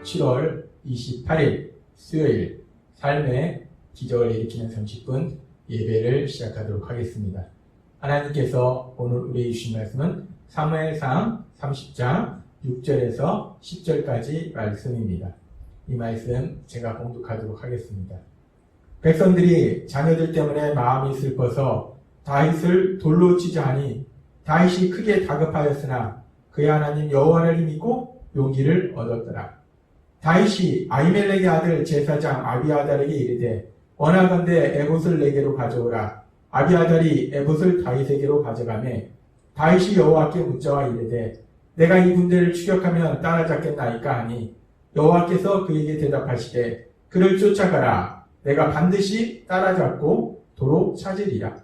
7월 28일 수요일 삶의 기적을 일으키는 30분 예배를 시작하도록 하겠습니다. 하나님께서 오늘 우리에게 주신 말씀은 사무엘상 30장 6절에서 10절까지 말씀입니다. 이 말씀 제가 봉독하도록 하겠습니다. 백성들이 자녀들 때문에 마음이 슬퍼서 다윗을 돌로 치자 하니 다윗이 크게 다급하였으나 그의 하나님 여호와를 힘입고 용기를 얻었더라. 다윗이 아히멜렉의 아들 제사장 아비아달에게 이르되 원하건대 에봇을 내게로 가져오라. 아비아달이 에봇을 다윗에게로 가져가매 다윗이 여호와께 묻자와 이르되 내가 이 군대를 추격하면 따라잡겠나이까 하니 여호와께서 그에게 대답하시되 그를 쫓아가라. 내가 반드시 따라잡고 도로 찾으리라.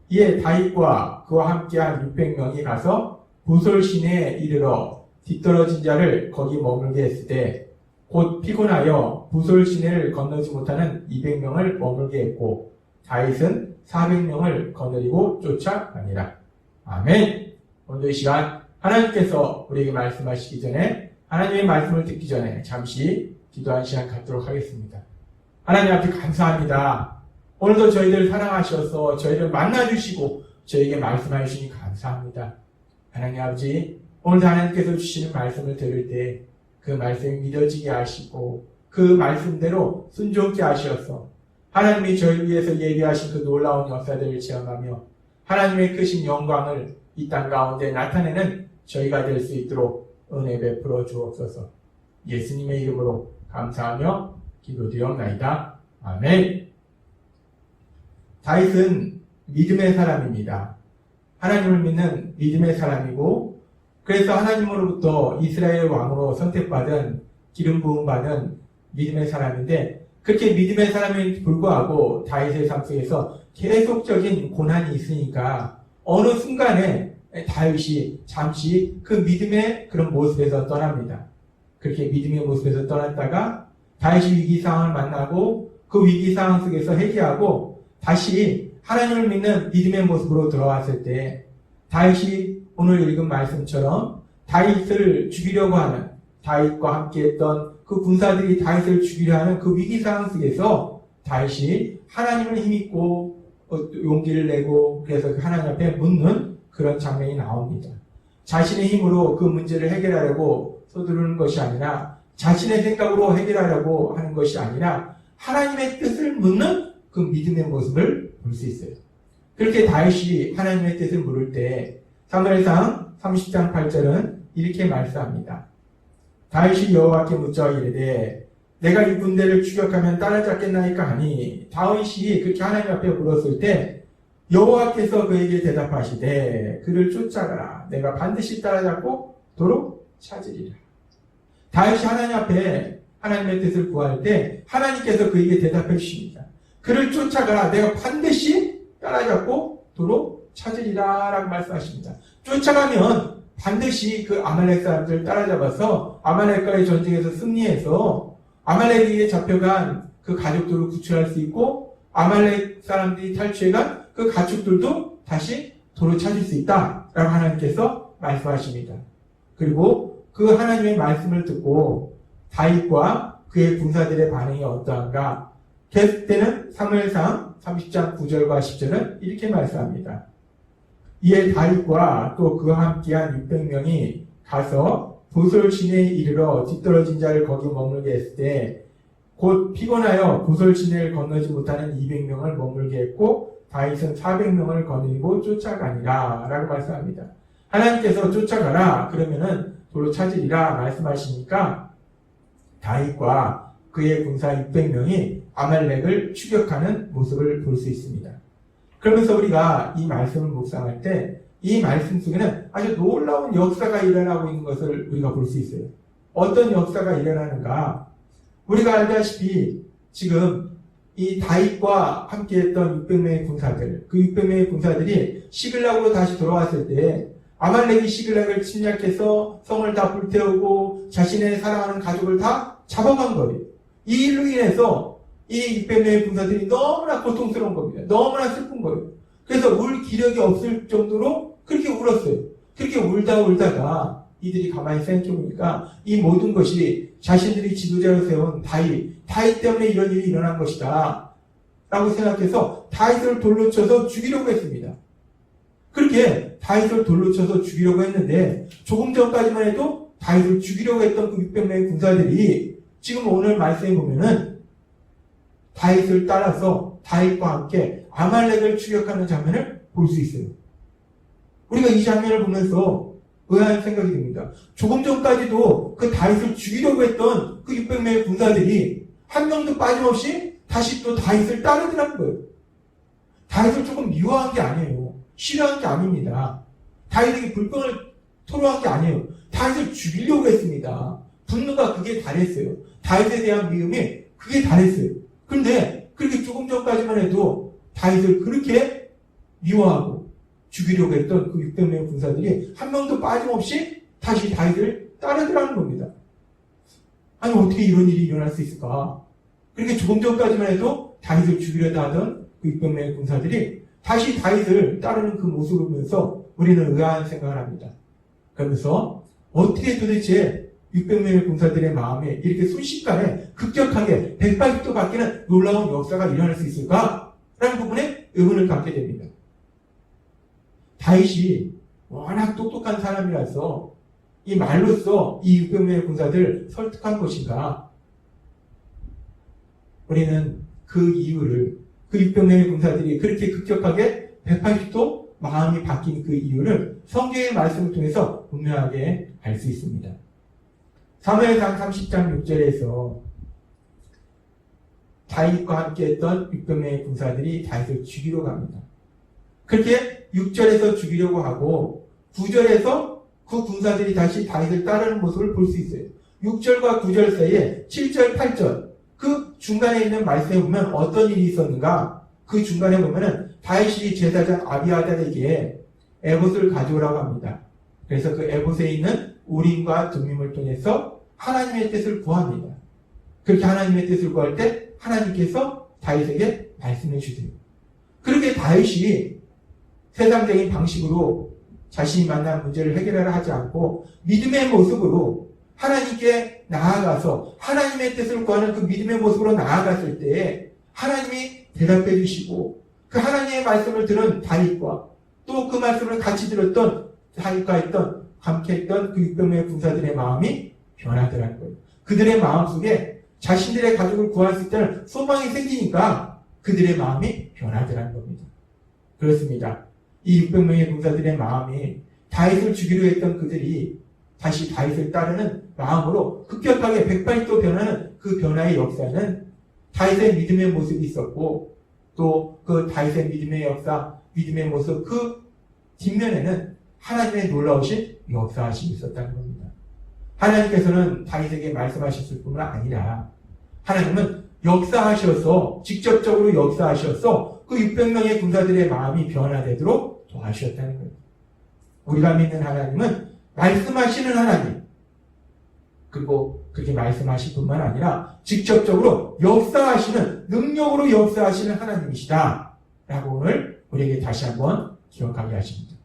이에 다윗과 그와 함께한 600명이 가서 보솔 시내에 이르러 뒤떨어진 자를 거기 머물게 했을 때 곧 피곤하여 보솔 시내를 건너지 못하는 200명을 머물게 했고 다윗은 400명을 거느리고 쫓아가니라. 아멘. 오늘 이 시간 하나님께서 우리에게 말씀하시기 전에 하나님의 말씀을 듣기 전에 잠시 기도한 시간 갖도록 하겠습니다. 하나님 앞에 감사합니다. 오늘도 저희들 사랑하셔서 저희를 만나주시고 저에게 말씀해 주시니 감사합니다. 하나님 아버지, 오늘도 하나님께서 주시는 말씀을 들을 때 그 말씀이 믿어지게 하시고 그 말씀대로 순종케 하셔서 하나님이 저희를 위해서 예비하신 그 놀라운 역사들을 체험하며 하나님의 크신 영광을 이 땅 가운데 나타내는 저희가 될 수 있도록 은혜 베풀어 주옵소서. 예수님의 이름으로 감사하며 기도드리옵나이다. 아멘. 다윗은 믿음의 사람입니다. 하나님을 믿는 믿음의 사람이고 그래서 하나님으로부터 이스라엘 왕으로 선택받은 기름 부음 받은 믿음의 사람인데 그렇게 믿음의 사람에 불구하고 다윗의 삶 속에서 계속적인 고난이 있으니까 어느 순간에 다윗이 잠시 그 믿음의 그런 모습에서 떠납니다. 그렇게 믿음의 모습에서 떠났다가 다윗이 위기 상황을 만나고 그 위기 상황 속에서 회개하고 다시 하나님을 믿는 믿음의 모습으로 돌아왔을 때 다윗이 오늘 읽은 말씀처럼 다윗을 죽이려고 하는 다윗과 함께했던 그 군사들이 다윗을 죽이려 하는 그 위기 상황 속에서 다윗이 하나님을 힘입고 용기를 내고 그래서 하나님 앞에 묻는 그런 장면이 나옵니다. 자신의 힘으로 그 문제를 해결하려고 서두르는 것이 아니라 자신의 생각으로 해결하려고 하는 것이 아니라 하나님의 뜻을 묻는 그 믿음의 모습을 볼 수 있어요. 그렇게 다윗이 하나님의 뜻을 물을 때 사무엘상 30장 8절은 이렇게 말씀합니다. 다윗이 여호와께 묻자 이르되 내가 이 군대를 추격하면 따라잡겠나이까 하니 다윗이 그렇게 하나님 앞에 물었을 때 여호와께서 그에게 대답하시되 그를 쫓아가라. 내가 반드시 따라잡고 도로 찾으리라. 다윗이 하나님 앞에 하나님의 뜻을 구할 때 하나님께서 그에게 대답해 주십니다. 그를 쫓아가라. 내가 반드시 따라잡고 도로 찾으리라 라고 말씀하십니다. 쫓아가면 반드시 그 아말렉 사람들을 따라잡아서 아말렉과의 전쟁에서 승리해서 아말렉에게 잡혀간 그 가족들을 구출할 수 있고 아말렉 사람들이 탈취해간 그 가축들도 다시 도로 찾을 수 있다 라고 하나님께서 말씀하십니다. 그리고 그 하나님의 말씀을 듣고 다윗과 그의 군사들의 반응이 어떠한가? 계속되는 사무엘상 30장 9절과 10절은 이렇게 말씀합니다. 이에 다윗과 또 그와 함께한 600명이 가서 보솔 시내에 이르러 뒤떨어진 자를 거기 머물게 했을 때 곧 피곤하여 보솔 시내를 건너지 못하는 200명을 머물게 했고 다윗은 400명을 거느리고 쫓아가니라 라고 말씀합니다. 하나님께서 쫓아가라 그러면은 도로 찾으리라 말씀하시니까 다윗과 그의 군사 600명이 아말렉을 추격하는 모습을 볼 수 있습니다. 그러면서 우리가 이 말씀을 묵상할 때 이 말씀 속에는 아주 놀라운 역사가 일어나고 있는 것을 우리가 볼 수 있어요. 어떤 역사가 일어나는가? 우리가 알다시피 지금 이 다윗과 함께했던 600명의 군사들, 그 600명의 군사들이 시글락으로 다시 돌아왔을 때 아말렉이 시글락을 침략해서 성을 다 불태우고 자신의 사랑하는 가족을 다 잡아간 거예요. 이 일로 인해서 이 600명의 군사들이 너무나 고통스러운 겁니다. 너무나 슬픈 거예요. 그래서 울 기력이 없을 정도로 그렇게 울었어요. 그렇게 울다가 이들이 가만히 생각해보니까 이 모든 것이 자신들이 지도자로 세운 다윗 때문에 이런 일이 일어난 것이다 라고 생각해서 다윗을 돌로 쳐서 죽이려고 했습니다. 그렇게 다윗을 돌로 쳐서 죽이려고 했는데 조금 전까지만 해도 다윗을 죽이려고 했던 그 600명의 군사들이 지금 오늘 말씀에 보면은 다윗을 따라서 다윗과 함께 아말렉을 추격하는 장면을 볼 수 있어요. 우리가 이 장면을 보면서 의아한 생각이 듭니다. 조금 전까지도 그 다윗을 죽이려고 했던 그 600명의 군사들이 한 명도 빠짐없이 다시 또 다윗을 따르더라는 거예요. 다윗을 조금 미워한 게 아니에요. 싫어한 게 아닙니다. 다윗에게 불평을 토로한 게 아니에요. 다윗을 죽이려고 했습니다. 분노가 그게 달했어요. 다윗에 대한 미움이 그게 달했어요. 그런데 그렇게 조금 전까지만 해도 다윗을 그렇게 미워하고 죽이려고 했던 그 600명의 군사들이 한 명도 빠짐없이 다시 다윗을 따르더라는 겁니다. 아니 어떻게 이런 일이 일어날 수 있을까? 그렇게 조금 전까지만 해도 다윗을 죽이려다 하던 그 600명의 군사들이 다시 다윗을 따르는 그 모습을 보면서 우리는 의아한 생각을 합니다. 그러면서 어떻게 도대체 600명의 군사들의 마음에 이렇게 순식간에 급격하게 180도 바뀌는 놀라운 역사가 일어날 수 있을까? 라는 부분에 의문을 갖게 됩니다. 다윗이 워낙 똑똑한 사람이라서 이 말로써 이 600명의 군사들을 설득한 것인가? 우리는 그 이유를, 그 600명의 군사들이 그렇게 급격하게 180도 마음이 바뀐 그 이유를 성경의 말씀을 통해서 분명하게 알 수 있습니다. 사무엘상 30장 6절에서 다윗과 함께 했던 600명의 군사들이 다윗을 죽이러 갑니다. 그렇게 6절에서 죽이려고 하고 9절에서 그 군사들이 다시 다윗을 따르는 모습을 볼 수 있어요. 6절과 9절 사이에 7절, 8절 그 중간에 있는 말씀에 보면 어떤 일이 있었는가? 그 중간에 보면은 다윗이 제사장 아비아달에게 에봇을 가져오라고 합니다. 그래서 그 에봇에 있는 우림과 둠밈을 통해서 하나님의 뜻을 구합니다. 그렇게 하나님의 뜻을 구할 때 하나님께서 다윗에게 말씀해 주세요. 그렇게 다윗이 세상적인 방식으로 자신이 만난 문제를 해결하려 하지 않고 믿음의 모습으로 하나님께 나아가서 하나님의 뜻을 구하는 그 믿음의 모습으로 나아갔을 때 하나님이 대답해 주시고 그 하나님의 말씀을 들은 다윗과 또 그 말씀을 같이 들었던 다윗과 했던 함께 했던 그 600명의 군사들의 마음이 변하더라는 거예요. 그들의 마음속에 자신들의 가족을 구할 수 있다는 소망이 생기니까 그들의 마음이 변하더라는 겁니다. 그렇습니다. 이 600명의 군사들의 마음이 다윗을 죽이려 했던 그들이 다시 다윗을 따르는 마음으로 급격하게 180도 변하는 그 변화의 역사는 다윗의 믿음의 모습이 있었고 또 그 다윗의 믿음의 역사, 믿음의 모습 그 뒷면에는 하나님의 놀라우신 역사하심이 있었다는 겁니다. 하나님께서는 다윗에게 말씀하셨을 뿐만 아니라 하나님은 역사하셔서 직접적으로 역사하셔서 그 600명의 군사들의 마음이 변화되도록 도와주셨다는 거예요. 우리가 믿는 하나님은 말씀하시는 하나님 그리고 그렇게 말씀하실 뿐만 아니라 직접적으로 역사하시는 능력으로 역사하시는 하나님이시다 라고 오늘 우리에게 다시 한번 기억하게 하십니다.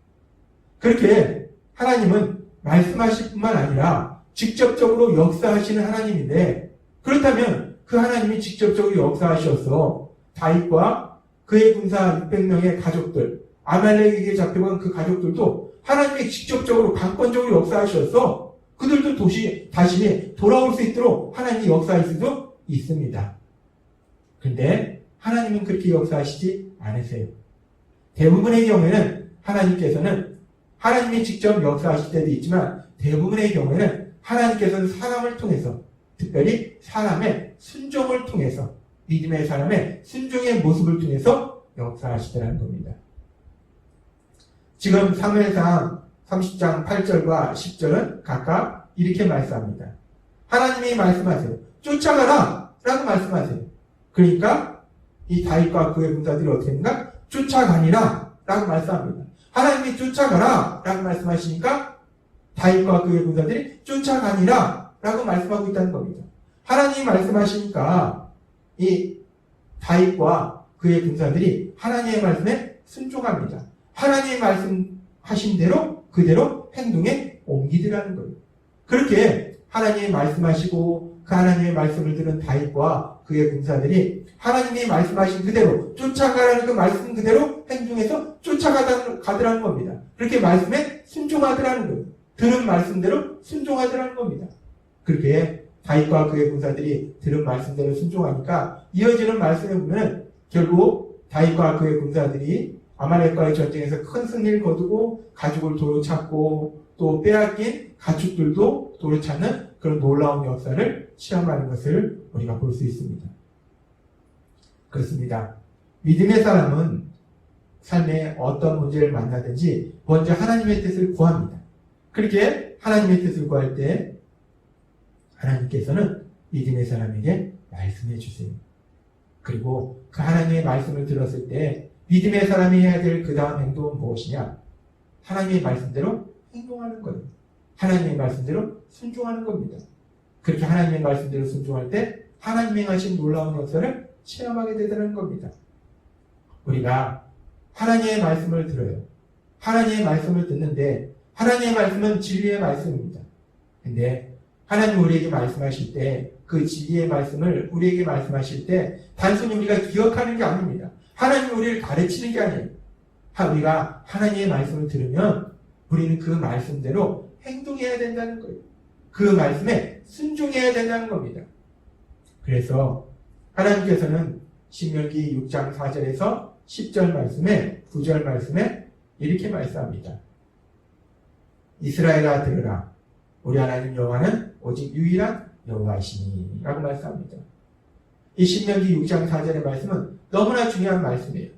그렇게 하나님은 말씀하실 뿐만 아니라 직접적으로 역사하시는 하나님인데 그렇다면 그 하나님이 직접적으로 역사하셔서 다윗과 그의 군사 600명의 가족들 아말렉에게 잡혀간 그 가족들도 하나님이 직접적으로 강권적으로 역사하셔서 그들도 다시 돌아올 수 있도록 하나님이 역사할 수도 있습니다. 그런데 하나님은 그렇게 역사하시지 않으세요. 대부분의 경우에는 하나님께서는 하나님이 직접 역사하실 때도 있지만 대부분의 경우에는 하나님께서는 사람을 통해서 특별히 사람의 순종을 통해서 믿음의 사람의 순종의 모습을 통해서 역사하시더라는 겁니다. 지금 사무엘상 30장 8절과 10절은 각각 이렇게 말씀합니다. 하나님이 말씀하세요. 쫓아가라! 라고 말씀하세요. 그러니까 이 다윗과 그의 군사들이 어떻게 했는가? 쫓아가니라! 라고 말씀합니다. 하나님이 쫓아가라! 라고 말씀하시니까 다윗과 그의 군사들이 쫓아가니라! 라고 말씀하고 있다는 겁니다. 하나님이 말씀하시니까 이 다윗과 그의 군사들이 하나님의 말씀에 순종합니다. 하나님의 말씀하신 대로 그대로 행동에 옮기더라는 거예요. 그렇게 하나님이 말씀하시고 그 하나님의 말씀을 들은 다윗과 그의 군사들이 하나님이 말씀하신 그대로 쫓아가라는 그 말씀 그대로 행동해서 쫓아가더라는 겁니다. 그렇게 말씀에 순종하더라는 거예요. 들은 말씀대로 순종하더라는 겁니다. 그렇게 다윗과 그의 군사들이 들은 말씀대로 순종하니까 이어지는 말씀에 보면 결국 다윗과 그의 군사들이 아말렉과의 전쟁에서 큰 승리를 거두고 가죽을 도로 찾고 또 빼앗긴 가축들도 도로 찾는 그런 놀라운 역사를 체험하는 것을 우리가 볼 수 있습니다. 그렇습니다. 믿음의 사람은 삶에 어떤 문제를 만나든지 먼저 하나님의 뜻을 구합니다. 그렇게 하나님의 뜻을 구할 때 하나님께서는 믿음의 사람에게 말씀해 주세요. 그리고 그 하나님의 말씀을 들었을 때 믿음의 사람이 해야 될 그 다음 행동은 무엇이냐? 하나님의 말씀대로 행동하는 거예요. 하나님의 말씀대로 순종하는 겁니다. 그렇게 하나님의 말씀대로 순종할 때 하나님이 하신 놀라운 역사를 체험하게 되는 겁니다. 우리가 하나님의 말씀을 들어요. 하나님의 말씀을 듣는데 하나님의 말씀은 진리의 말씀입니다. 근데 하나님 우리에게 말씀하실 때 그 진리의 말씀을 우리에게 말씀하실 때 단순히 우리가 기억하는 게 아닙니다. 하나님이 우리를 가르치는 게 아니에요. 우리가 하나님의 말씀을 들으면 우리는 그 말씀대로 행동해야 된다는 거예요. 그 말씀에 순종해야 된다는 겁니다. 그래서 하나님께서는 신명기 6장 4절에서 10절 말씀에 9절 말씀에 이렇게 말씀합니다. 이스라엘아 들으라. 우리 하나님 여호와는 오직 유일한 여호와이시니 라고 말씀합니다. 이 신명기 6장 4절의 말씀은 너무나 중요한 말씀이에요.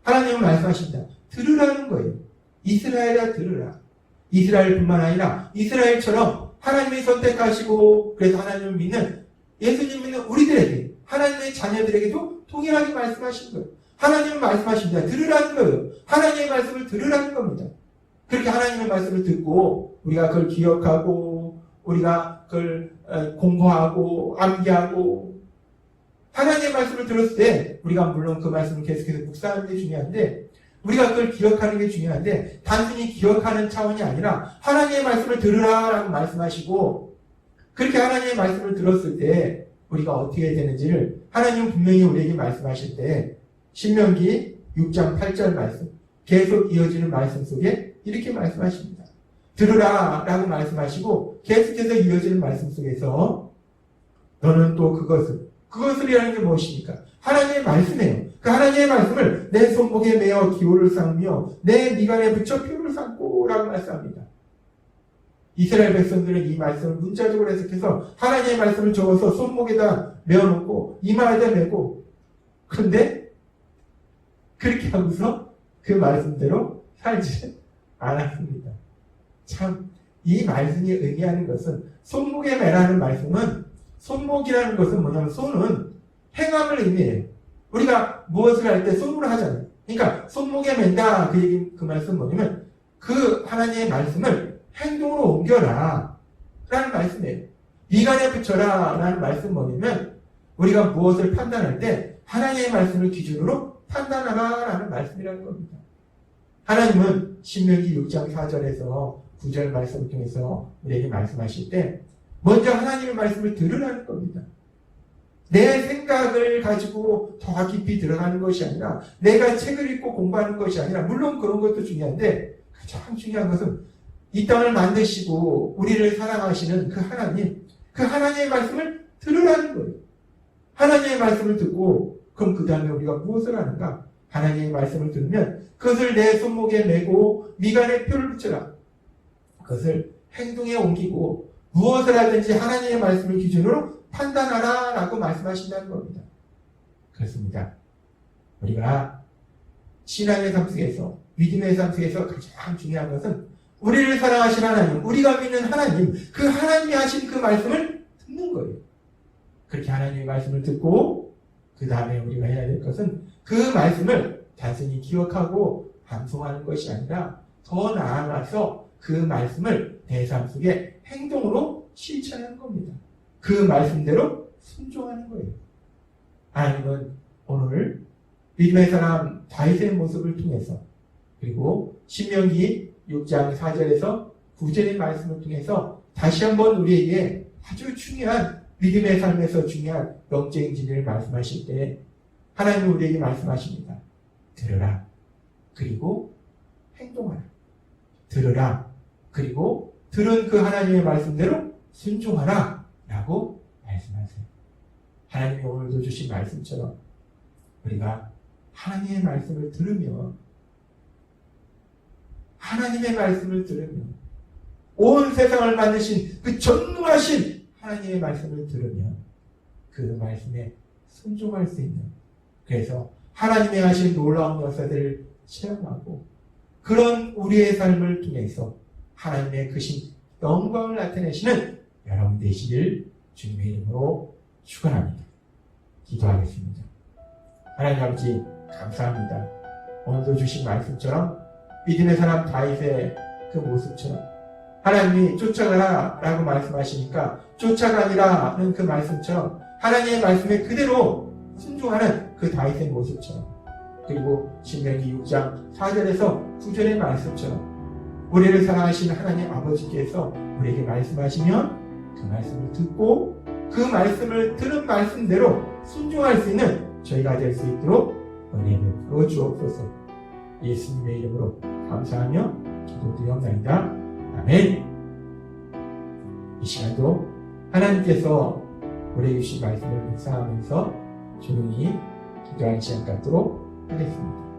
하나님은 말씀하십니다. 들으라는 거예요. 이스라엘아 들으라. 이스라엘뿐만 아니라 이스라엘처럼 하나님이 선택하시고 그래서 하나님을 믿는 예수님 믿는 우리들에게 하나님의 자녀들에게도 동일하게 말씀하신 거예요. 하나님은 말씀하십니다. 들으라는 거예요. 하나님의 말씀을 들으라는 겁니다. 그렇게 하나님의 말씀을 듣고 우리가 그걸 기억하고 우리가 그걸 공부하고 암기하고 하나님의 말씀을 들었을 때 우리가 물론 그 말씀을 계속해서 묵상하는 게 중요한데 우리가 그걸 기억하는 게 중요한데 단순히 기억하는 차원이 아니라 하나님의 말씀을 들으라라고 말씀하시고 그렇게 하나님의 말씀을 들었을 때 우리가 어떻게 되는지를 하나님은 분명히 우리에게 말씀하실 때 신명기 6장 8절 말씀 계속 이어지는 말씀 속에 이렇게 말씀하십니다. 들으라 라고 말씀하시고 계속해서 이어지는 말씀 속에서 너는 또 그것을이라는 게 무엇입니까? 하나님의 말씀이에요. 그 하나님의 말씀을 내 손목에 매어 기호를 삼으며 내 미간에 붙여 표를 삼고 라고 말씀합니다. 이스라엘 백성들은 이 말씀을 문자적으로 해석해서 하나님의 말씀을 적어서 손목에다 메어놓고 이마에다 메고 그런데 그렇게 하고서 그 말씀대로 살지 않았습니다. 참 이 말씀이 의미하는 것은 손목에 매라는 말씀은 손목이라는 것은 뭐냐면 손은 행함을 의미해요. 우리가 무엇을 할 때 손으로 하잖아요. 그러니까 손목에 맨다 그 말씀은 뭐냐면 그 하나님의 말씀을 행동으로 옮겨라 라는 말씀이에요. 미간에 붙여라 라는 말씀은 뭐냐면 우리가 무엇을 판단할 때 하나님의 말씀을 기준으로 판단하라 라는 말씀이라는 겁니다. 하나님은 신명기 6장 4절에서 9절 말씀을 통해서 우리에게 말씀하실 때 먼저 하나님의 말씀을 들으라는 겁니다. 내 생각을 가지고 더 깊이 들어가는 것이 아니라 내가 책을 읽고 공부하는 것이 아니라 물론 그런 것도 중요한데 가장 중요한 것은 이 땅을 만드시고 우리를 사랑하시는 그 하나님의 말씀을 들으라는 거예요. 하나님의 말씀을 듣고 그럼 그 다음에 우리가 무엇을 하는가? 하나님의 말씀을 들으면 그것을 내 손목에 메고 미간에 표를 붙여라. 그것을 행동에 옮기고 무엇을 하든지 하나님의 말씀을 기준으로 판단하라 라고 말씀하신다는 겁니다. 그렇습니다. 우리가 신앙의 삶 속에서 믿음의 삶 속에서 가장 중요한 것은 우리를 사랑하신 하나님, 우리가 믿는 하나님, 그 하나님이 하신 그 말씀을 듣는 거예요. 그렇게 하나님의 말씀을 듣고 그 다음에 우리가 해야 될 것은 그 말씀을 단순히 기억하고 암송하는 것이 아니라 더 나아가서 그 말씀을 내 삶 속에 행동으로 실천하는 겁니다. 그 말씀대로 순종하는 거예요. 하나님은 오늘 믿음의 사람 다윗의 모습을 통해서 그리고 신명기 6장 4절에서 구절의 말씀을 통해서 다시 한번 우리에게 아주 중요한 믿음의 삶에서 중요한 영적인 진리를 말씀하실 때 하나님은 우리에게 말씀하십니다. 들으라. 그리고 행동하라. 들으라. 그리고 들은 그 하나님의 말씀대로 순종하라. 라고 말씀하세요. 하나님이 오늘도 주신 말씀처럼 우리가 하나님의 말씀을 들으며 하나님의 말씀을 들으며 온 세상을 만드신 그 전능하신 하나님의 말씀을 들으며 그 말씀에 순종할 수 있는, 그래서 하나님의 하신 놀라운 역사들을 체험하고 그런 우리의 삶을 통해서 하나님의 크신 영광을 나타내시는 여러분 되시길 주님의 이름으로 축원합니다. 기도하겠습니다. 하나님 아버지 감사합니다. 오늘도 주신 말씀처럼 믿음의 사람 다윗의 그 모습처럼 하나님이 쫓아가라 라고 말씀하시니까 쫓아가니라는 그 말씀처럼 하나님의 말씀에 그대로 순종하는 그 다윗의 모습처럼, 그리고 신명기 6장 4절에서 9절의 말씀처럼 우리를 사랑하시는 하나님 아버지께서 우리에게 말씀하시면 그 말씀을 듣고 그 말씀을 들은 말씀대로 순종할 수 있는 저희가 될 수 있도록 은혜 베풀어 주옵소서. 예수님의 이름으로 감사하며 기도드리옵나이다. 아멘. 이 시간도 하나님께서 우리에게 주신 말씀을 묵상하면서 조용히 기도하는 시간 갖도록 하겠습니다.